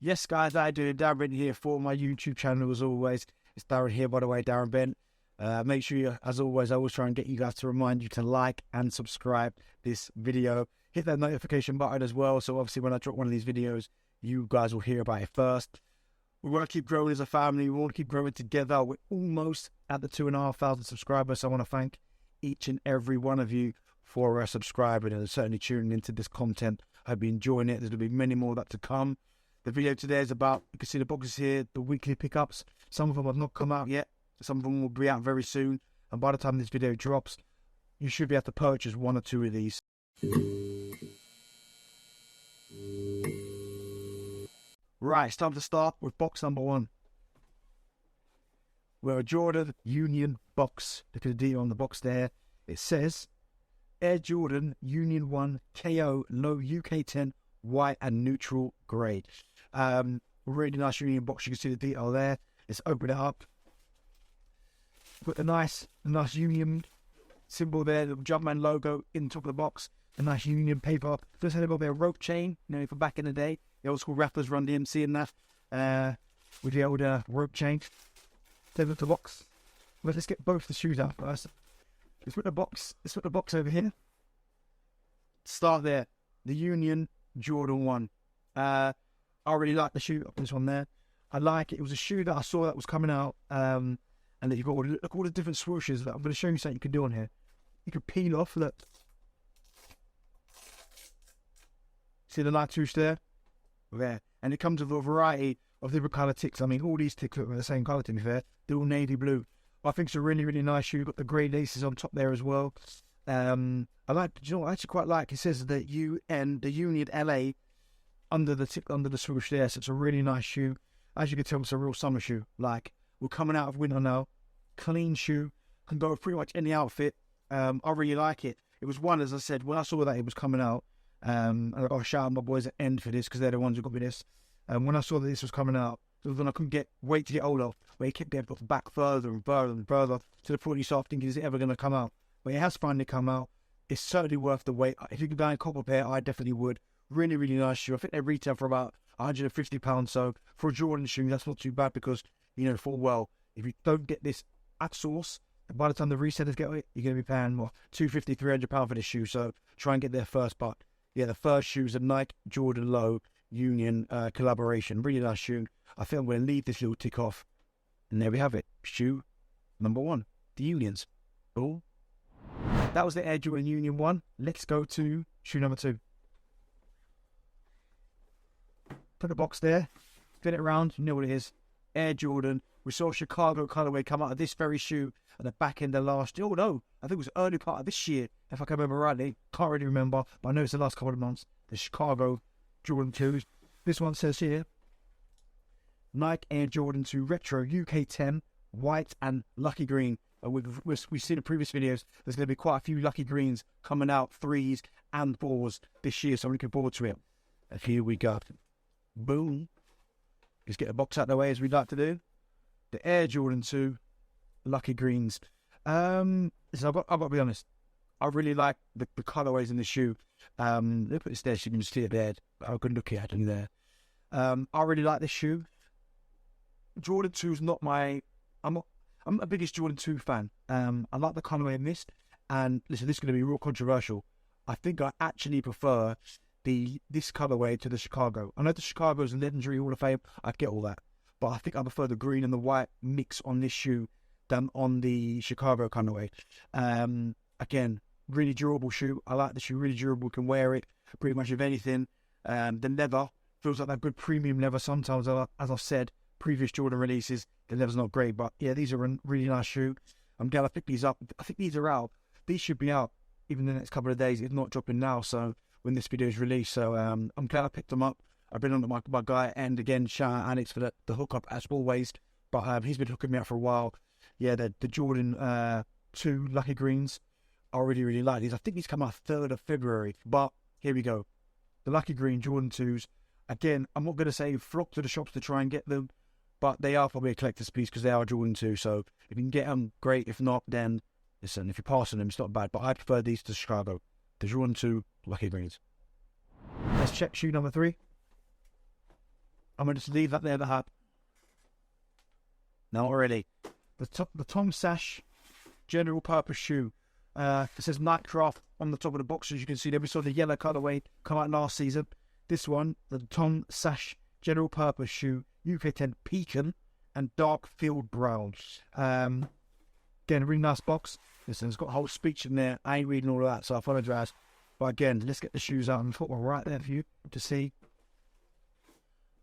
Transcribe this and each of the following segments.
Yes, guys, I do. Darren Bent here for my YouTube channel, as always. It's Darren here, by the way, Darren Bent. Make sure you, as always, I always try and get you guys to remind you to like and subscribe this video. Hit that notification button as well, so obviously when I drop one of these videos, you guys will hear about it first. We want to keep growing as a family. We want to keep growing together. We're almost at the 2,500 subscribers, so I want to thank each and every one of you for subscribing and certainly tuning into this content. I've been enjoying it. There's going to be many more that to come. The video today is about, you can see the boxes here, the weekly pickups. Some of them have not come out yet. Some of them will be out very soon. And by the time this video drops, you should be able to purchase one or two of these. Right, it's time to start with box number one. We're a Jordan Union box. Look at the detail on the box there. It says Air Jordan Union 1 KO Low UK 10 white and neutral grade. Really nice Union box. You can see the detail there. Let's open it up. Put a nice Union symbol there, the Jumpman logo in top of the box. A nice Union paper. Just had a little bit of rope chain, you know, for back in the day. The old school rappers run DMC and that. With the old rope chain. Take the box. Well, let's get both the shoes out first. Let's put the box over here. Start there. The Union Jordan 1. I really like the shoe of this one there. I like it. It was a shoe that I saw that was coming out. And that you've got look at all the different swooshes that I'm going to show you something you can do on here. You can peel off, look. See the light swoosh there? There. And it comes with a variety of different colour ticks. I mean, all these ticks look like the same colour to be fair. They're all navy blue. I think it's a really, really nice shoe. You've got the grey laces on top there as well. I like, you know what I actually quite like? It says the Union LA under the swoosh there. So it's a really nice shoe. As you can tell, it's a real summer shoe. Like, we're coming out of winter now. Clean shoe. Can go with pretty much any outfit. I really like it. It was one, as I said, when I saw that it was coming out, and I got to shout out my boys at End for this because they're the ones who got me this. When I saw that this was coming out, it was when I couldn't wait to get older, where it kept getting put back further and further and further to the point you start thinking, is it ever going to come out? But it has finally come out. It's certainly worth the wait. If you could buy a copper pair, I definitely would. Really, really nice shoe. I think they retail for about £150. So for a Jordan shoe, that's not too bad because, you know, full well, if you don't get this at source, by the time the resellers get it, you're going to be paying more, £250, £300 for this shoe. So try and get there first. But yeah, the first shoe is a Nike Jordan Low Union collaboration. Really nice shoe. I think I'm going to leave this little tick off. And there we have it. Shoe number one. The Unions. Cool. That was the Air Jordan Union 1. Let's go to shoe number 2. Put the box there. Spin it around. You know what it is. Air Jordan. We saw Chicago colorway come out of this very shoe at the back end of last year. Oh no, I think it was early part of this year, if I can remember rightly. Can't really remember, but I know it's the last couple of months. The Chicago Jordan 2s. This one says here, Nike Air Jordan 2 Retro UK 10 white and lucky green. We've seen in previous videos, there's going to be quite a few lucky greens coming out, 3s and 4s this year, so I'm looking forward to it. And here we go. Boom. Let's get the box out of the way as we'd like to do. The Air Jordan 2 lucky greens. Listen, I've got to be honest. I really like the colorways in the shoe. Let me put this there so you can just see it there. I can look at it there. I really like this shoe. Jordan 2 is not my... I'm the biggest Jordan 2 fan. I like the colorway in this. And listen, this is going to be real controversial. I think I actually prefer this colorway to the Chicago. I know the Chicago is a legendary Hall of Fame. I get all that. But I think I prefer the green and the white mix on this shoe than on the Chicago colorway. Again, really durable shoe. I like the shoe, really durable. Can wear it pretty much with anything. The leather feels like that good premium leather. Sometimes, as I've said, previous Jordan releases, the leather's not great. But yeah, these are a really nice shoe. I'm glad I picked these up. I think these are out. These should be out even in the next couple of days. It's not dropping now, so when this video is released. So I'm glad I picked them up. I've been on my guy, and again, shout out Alex for the hookup as always. But he's been hooking me up for a while. Yeah, the Jordan 2 lucky greens. I really, really like these. I think these come out 3rd of February. But here we go. The lucky green Jordan 2s. Again, I'm not going to say flock to the shops to try and get them, but they are probably a collector's piece because they are Jordan 2. So if you can get them, great. If not, then listen, if you're passing them, it's not bad. But I prefer these to Chicago. The Jordan 2 lucky greens. Let's check shoe number 3. I'm going to just leave that there to have. No, already. The Tom Sachs general purpose shoe. It says Nightcraft on the top of the box, as you can see there. We saw the yellow colorway come out last season. This one, the Tom Sachs general purpose shoe, UK 10 Pecan and dark field brown. Again, a really nice box. Listen, it's got a whole speech in there. I ain't reading all of that, so I apologise. But again, let's get the shoes out and the football right there for you to see.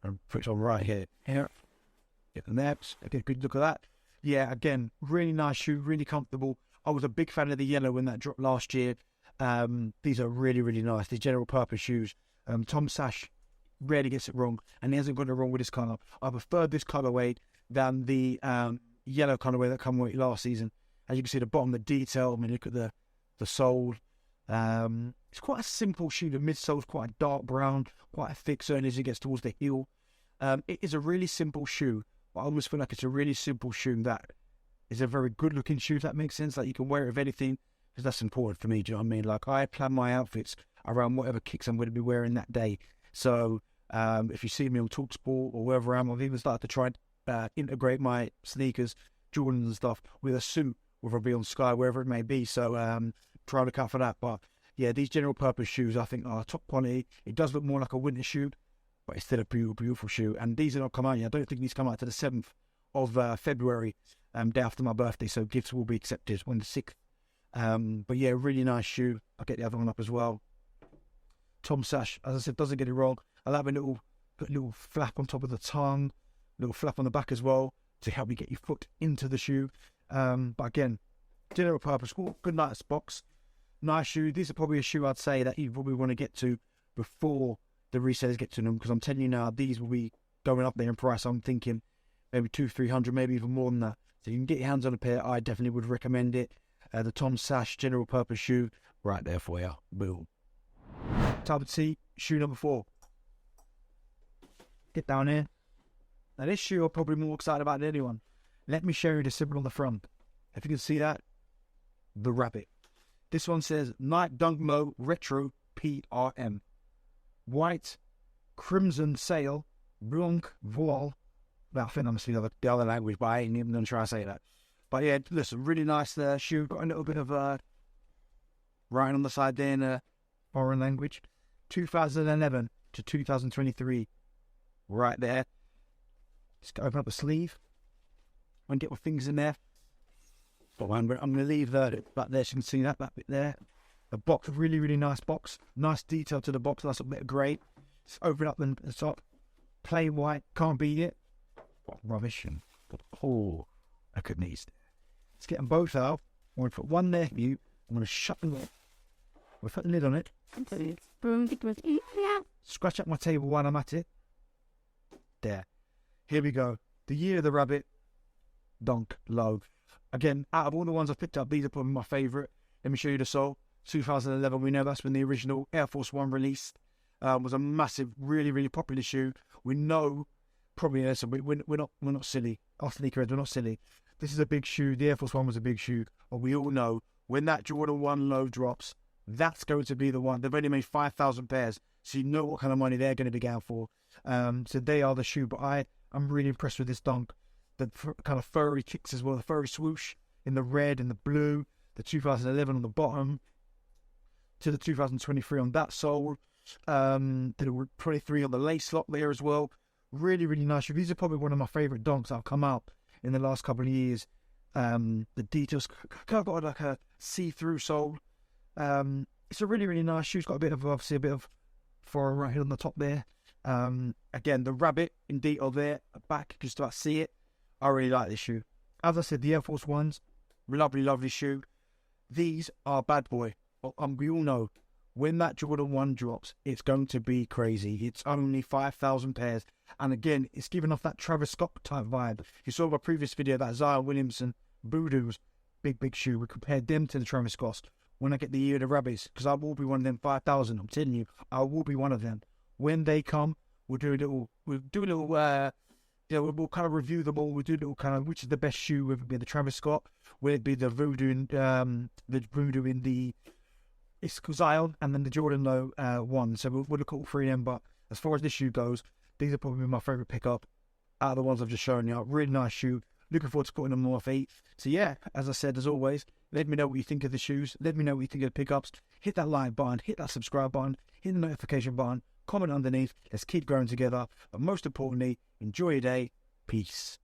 And put it on right here. Get the naps. Get a good look at that. Yeah, again, really nice shoe, really comfortable. I was a big fan of the yellow when that dropped last year. These are really, really nice. These general purpose shoes. Tom Sachs rarely gets it wrong, and he hasn't got it wrong with this colour. I prefer this colourway than the yellow colourway that came with last season. As you can see, the bottom, the detail. I mean, look at the sole. It's quite a simple shoe. The midsole is quite a dark brown, quite a thick, certainly as it gets towards the heel. It is a really simple shoe. I almost feel like it's a really simple shoe that is a very good looking shoe, if that makes sense. Like you can wear it with anything, because that's important for me. Do you know what I mean? Like I plan my outfits around whatever kicks I'm going to be wearing that day. So if you see me on TalkSport or wherever I've even started to try and integrate my sneakers, Jordans and stuff with a suit, whether it be on Sky, wherever it may be. So try to look out for that. But yeah, these general purpose shoes I think are top quality. It does look more like a winter shoe, but it's still a beautiful, beautiful shoe. And these are not come out yet. I don't think these come out to the 7th of February, day after my birthday. So gifts will be accepted on the 6th. But yeah, really nice shoe. I'll get the other one up as well. Tom Sachs, as I said, doesn't get it wrong. I have a little flap on top of the tongue, little flap on the back as well to help you get your foot into the shoe. But again, general purpose, good nice box. Nice shoe. These are probably a shoe I'd say that you probably want to get to before the resellers get to them, because I'm telling you now, these will be going up there in price. I'm thinking maybe 200-300, maybe even more than that. So you can get your hands on a pair. I definitely would recommend it. The Tom Sachs general purpose shoe, right there for you. Boom. Type C, shoe number 4. Get down here. Now this shoe I'm probably more excited about than anyone. Let me show you the symbol on the front. If you can see that, the rabbit. This one says Nike Dunk Low Retro PRM. White, crimson sail, blanc voile. Well, I think I'm seeing the other language, but I ain't even going to try to say that. But yeah, listen, really nice shoe. Got a little bit of writing on the side there in foreign language. 2011 to 2023. Right there. Just open up the sleeve and get my fingers in there. But I'm going to leave that back there so you can see that bit there. The box, really, really nice box. Nice detail to the box. Nice little bit of grey. Just open up the top. Plain white. Can't beat it. What rubbish. And oh, I could need. Let's get them both out. I'm going to put one there for you. I'm going to shut them up. We'll put the lid on it. Scratch up my table while I'm at it. There. Here we go. The year of the rabbit. Dunk Low. Again, out of all the ones I've picked up, these are probably my favourite. Let me show you the sole. 2011, we know that's when the original Air Force One released. Was a massive, really, really popular shoe. We know, probably, we're not silly. Our sneakerheads, we're not silly. This is a big shoe. The Air Force One was a big shoe. But we all know, when that Jordan 1 Low drops, that's going to be the one. They've only made 5,000 pairs, so you know what kind of money they're going to be going for. So they are the shoe. But I'm really impressed with this dunk. The kind of furry kicks as well, the furry swoosh in the red and the blue, the 2011 on the bottom, to the 2023 on that sole, to the 23 on the lace lock there as well. Really, really nice. These are probably one of my favourite dunks that have come out in the last couple of years. The details, kind of got like a see-through sole. It's a really, really nice shoe. It's got obviously a bit of fur right here on the top there. Again, the rabbit in detail there, back, you can start to see it. I really like this shoe. As I said, the Air Force Ones, lovely, lovely shoe. These are bad boy. We all know when that Jordan 1 drops, it's going to be crazy. It's only 5,000 pairs. And again, it's giving off that Travis Scott type vibe. You saw my previous video, that Zion Williamson Voodoo's big shoe. We compared them to the Travis Scott. When I get the year of the rabbits, because I will be one of them 5,000. I'm telling you, I will be one of them. When they come, we'll do a little, we'll kind of review them all. We'll do a little kind of which is the best shoe. Will it be the Travis Scott? Will it be the Voodoo in the Zion, and then the Jordan Low one? So we'll look at all three of them. But as far as this shoe goes, These are probably my favourite pickup out of the ones I've just shown you. Really nice shoe. Looking forward to putting them on my feet. So yeah, as I said, as always, let me know what you think of the shoes. Let me know what you think of the pickups. Hit that like button, hit that subscribe button, hit the notification button, comment underneath. Let's keep growing together. But most importantly, enjoy your day. Peace.